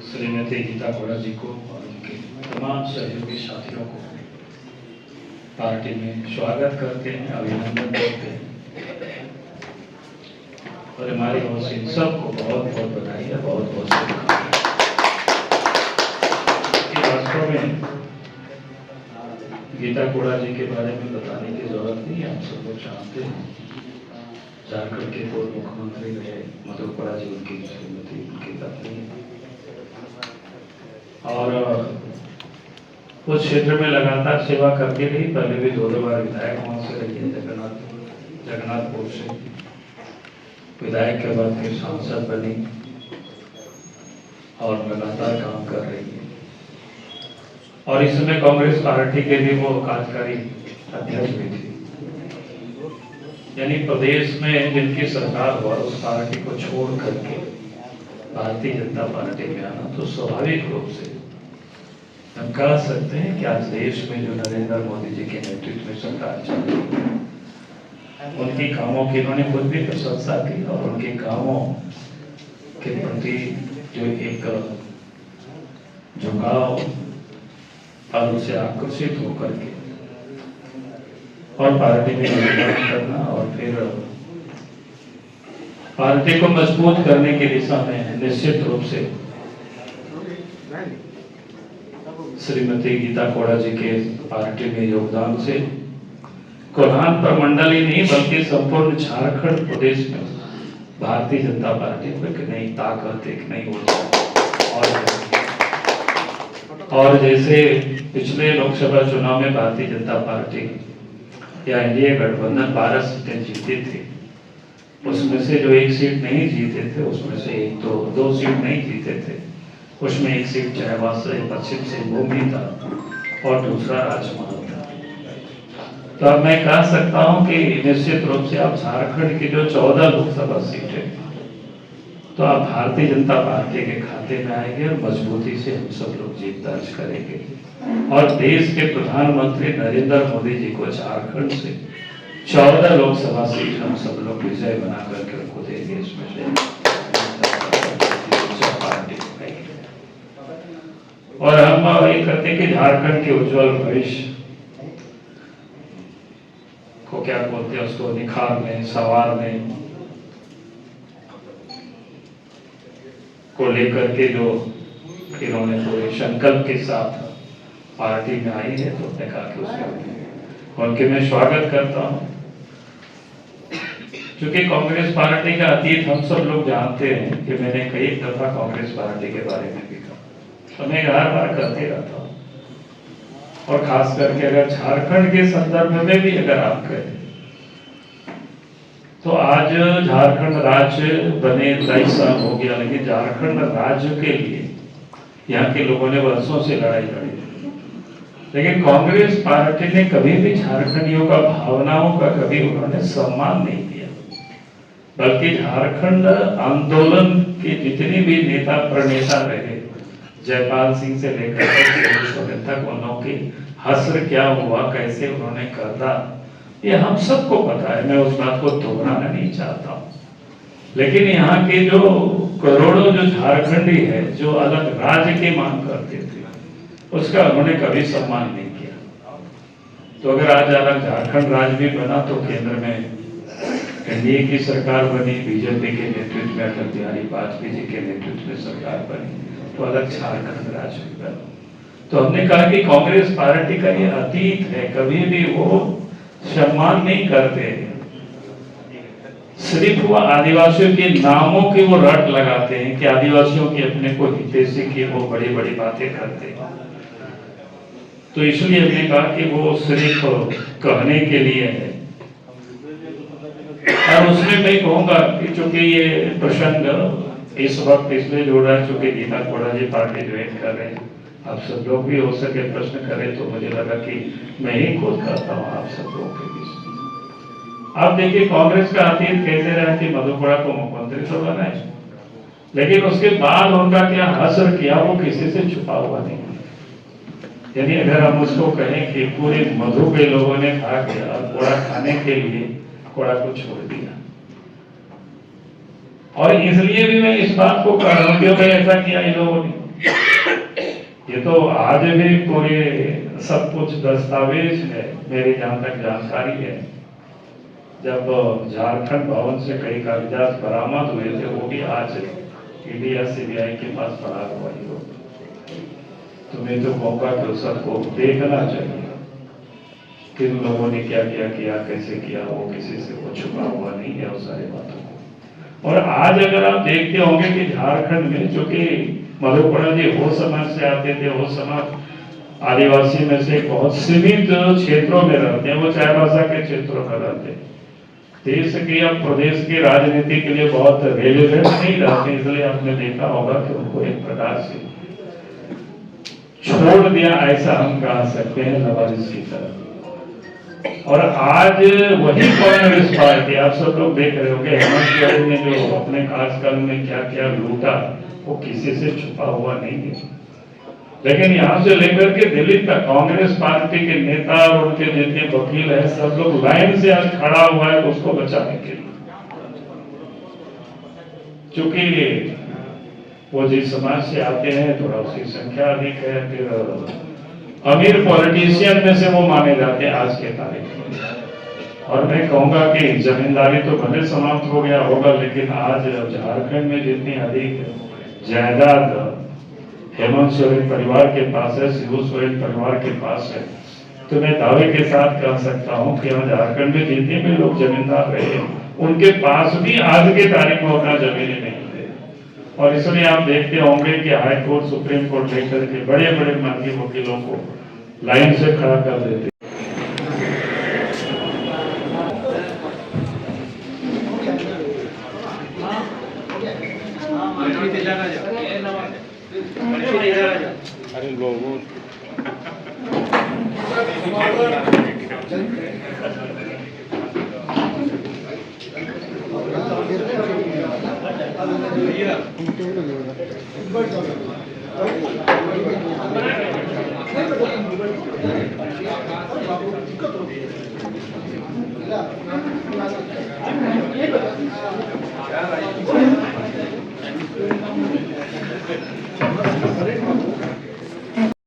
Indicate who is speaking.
Speaker 1: श्रीमती गीता कोड़ा जी को और उनके तमाम सहयोगी साथियों को पार्टी में स्वागत करते हैं, अभिनंदन करते हैं और हमारी ओर से सबको बहुत बहुत बधाई है, बहुत बहुत शुभकामनाएं। वास्तव में गीता कोड़ा जी के बारे में बताने की जरूरत नहीं, आप सब लोग जानते हैं। झारखंड के पूर्व मुख्यमंत्री रहे मधु कोड़ा जी, उनकी श्रीमती, उनकी पत्नी, और उस क्षेत्र में लगातार सेवा करती रही। पहले भी दो बार विधायक वहां से रही है, जगन्नाथपुर से विधायक के बाद फिर सांसद बनी और लगातार काम कर रही है। और इस समय कांग्रेस पार्टी के भी वो कार्यकारी अध्यक्ष भी थी। यानी प्रदेश में जिनकी सरकार हुआ उस पार्टी को छोड़ करके भारतीय जनता पार्टी में आना, तो स्वाभाविक रूप से हम कह सकते हैं कि आज देश में जो नरेंद्र मोदी जी के नेतृत्व में सरकार चल रही है, उनके कामों की उन्होंने खुद भी प्रशंसा की और उनके कामों के प्रति जो एक झुकाव और उससे आकर्षित होकर के और पार्टी में योगदान करना और फिर पार्टी को मजबूत करने की दिशा में निश्चित रूप से श्रीमती गीता कोड़ा जी के पार्टी में योगदान से कोल्हान प्रमंडल ही नहीं बल्कि संपूर्ण झारखंड प्रदेश में भारतीय जनता पार्टी को एक नई ताकत, एक नई ऊर्जा और जैसे पिछले लोकसभा चुनाव में भारतीय जनता पार्टी या एनडीए गठबंधन 12 सीटें जीते थे, उसमें से जो एक सीट नहीं जीते थे उसमें से एक दो सीट नहीं जीते थे, उसमें एक सीट चाहेबास पश्चिम सिंहभूम था और दूसरा राजमहल था। तो अब मैं कह सकता हूं कि निश्चित रूप से आप झारखंड की जो 14 लोकसभा सीटें तो आप भारतीय जनता पार्टी के खाते में आएंगे और मजबूती से हम सब लोग जीत दर्ज करेंगे और देश के प्रधानमंत्री नरेंद्र मोदी जी को झारखंड से 14 लोकसभा सीट हम सब लोग विजय बना करके उनको देंगे। इसमें से और हम ये कहते हैं कि झारखंड के उज्जवल भविष्य को क्या बोलते हैं, उसको निखारने, संवारने को लेकर के जो इन्होंने पूरे संकल्प के साथ पार्टी में आई है, तो उसने कहा कि उसमें उनके मैं स्वागत करता हूं। क्योंकि कांग्रेस पार्टी का अतीत हम सब लोग जानते हैं कि मैंने कई दफा कांग्रेस पार्टी के बारे में भी कहा, तो मैं हर बार करते रहता हूं। और खास करके अगर झारखंड के संदर्भ में भी अगर आप कहें तो आज झारखंड राज्य बने 23 साल हो गया, लेकिन झारखंड राज्य के लिए यहाँ के लोगों ने वर्षों से लड़ाई लड़ी, लेकिन कांग्रेस पार्टी ने कभी भी झारखंडियों का भावनाओं का कभी उन्होंने सम्मान नहीं किया, बल्कि झारखंड आंदोलन के जितने भी नेता प्रणेता रहे, जयपाल सिंह से लेकर तक उन्होंने की हश्र क्या हुआ, कैसे उन्होंने करदा, ये हम सबको पता है। मैं उस बात को दोहराना नहीं चाहता हूँ, लेकिन यहाँ के जो करोड़ों जो झारखंडी है जो अलग राज्य की मांग करते थे, उसका उन्होंने कभी सम्मान नहीं किया। तो अगर आज अलग झारखंड राज्य भी बना तो केंद्र में एनडीए की सरकार बनी, बीजेपी के नेतृत्व में अटल बिहारी वाजपेयी जी के नेतृत्व में सरकार बनी, तो अलग झारखंड राज्य भी बना। तो हमने कहा कि कांग्रेस पार्टी का ये अतीत है, कभी भी वो सम्मान नहीं करते, सिर्फ वो आदिवासियों के नामों के वो रट लगाते हैं कि आदिवासियों की अपने को हितैषी की वो बड़ी बड़ी बातें करते हैं। तो इसलिए हमने कहा कि वो सिर्फ कहने के लिए है। और उसमें मैं कहूंगा कि चूंकि ये प्रसंग इस वक्त इसलिए जोड़ रहा है चूंकि गीता कोड़ा जी पार्टी ज्वाइन कर रहे हैं, आप सब लोग भी हो सके प्रश्न करें, तो मुझे लगा कि मैं ही खुद करता हूँ आप सब लोगों के बीच। आप देखिए कांग्रेस का अतीत कैसे रहा कि मधु कोड़ा को मुख्यमंत्री तो बनाए, लेकिन उसके बाद उनका क्या हश्र किया वो किसी से छुपा हुआ नहीं। यानी अगर हम उसको कहें कि पूरे मधु के लोगों ने खा किया और कोड़ा खाने के लिए कोड़ा को छोड़ दिया, और इसलिए भी मैं इस बात को कह रहा हूँ कि ऐसा किया इन लोगों ने ये तो आज भी पूरे सब कुछ दस्तावेज है, मेरी जहां तक जानकारी है। जब झारखंड भवन से कई कागजात बरामद हुए थे, वो भी आज ईडी या सीबीआई के पास फरार हुआ ही हो। तुम्हें तो मौका तो सबको देखना चाहिए किन लोगों ने क्या क्या किया, कैसे किया, वो किसी से वो छुपा हुआ नहीं है उस सारी बातों को। और आज अगर आप देखते होंगे कि झारखंड में, जो कि मधुपुरा जी हो समाज से आते थे, वो समाज आदिवासी में से बहुत सीमित क्षेत्रों में रहते हैं, वो चाईबासा के क्षेत्रों में रहते हैं। देश के या प्रदेश की राजनीति के लिए बहुत रेलिवेंट नहीं रहते, इसलिए आपने देखा होगा कि उनको एक प्रकार से छोड़ दिया, ऐसा हम कह सकते हैं, लवारिस की तरह। और आज वही कांग्रेस पार्टी, आप सब लोग देख रहे होंगे, हेमंत सोरेन ने जो अपने कार्यकाल में क्या क्या लूटा, वो किसी से छुपा हुआ नहीं है। लेकिन यहां से लेकर के दिल्ली तक कांग्रेस पार्टी के नेता और उनके जितने वकील हैं, सब लोग लाइन से आज खड़ा हुआ है उसको बचाने के लिए। चूंकि वो जिस समाज से आते हैं, थोड़ा उसकी संख्या अधिक है, फिर अमीर पॉलिटिशियन में से वो माने जाते हैं आज के तारीख में। और मैं कहूंगा कि जमींदारी तो भले समाप्त हो गया होगा, लेकिन आज झारखंड में जितनी अधिक जायदाद हेमंत सोरेन परिवार के पास है, शिबू सोरेन परिवार के पास है, तो मैं दावे के साथ कह सकता हूं कि हम झारखंड में जितने भी लोग जमींदार रहे, उनके पास भी आज के तारीख में अपना जमीनें नहीं थे। और इसलिए आप देखते होंगे कि हाई कोर्ट, सुप्रीम कोर्ट लेकर के बड़े बड़े माननीय वकीलों को लाइन से खड़ा कर देते।
Speaker 2: अरे लोगों
Speaker 3: क्या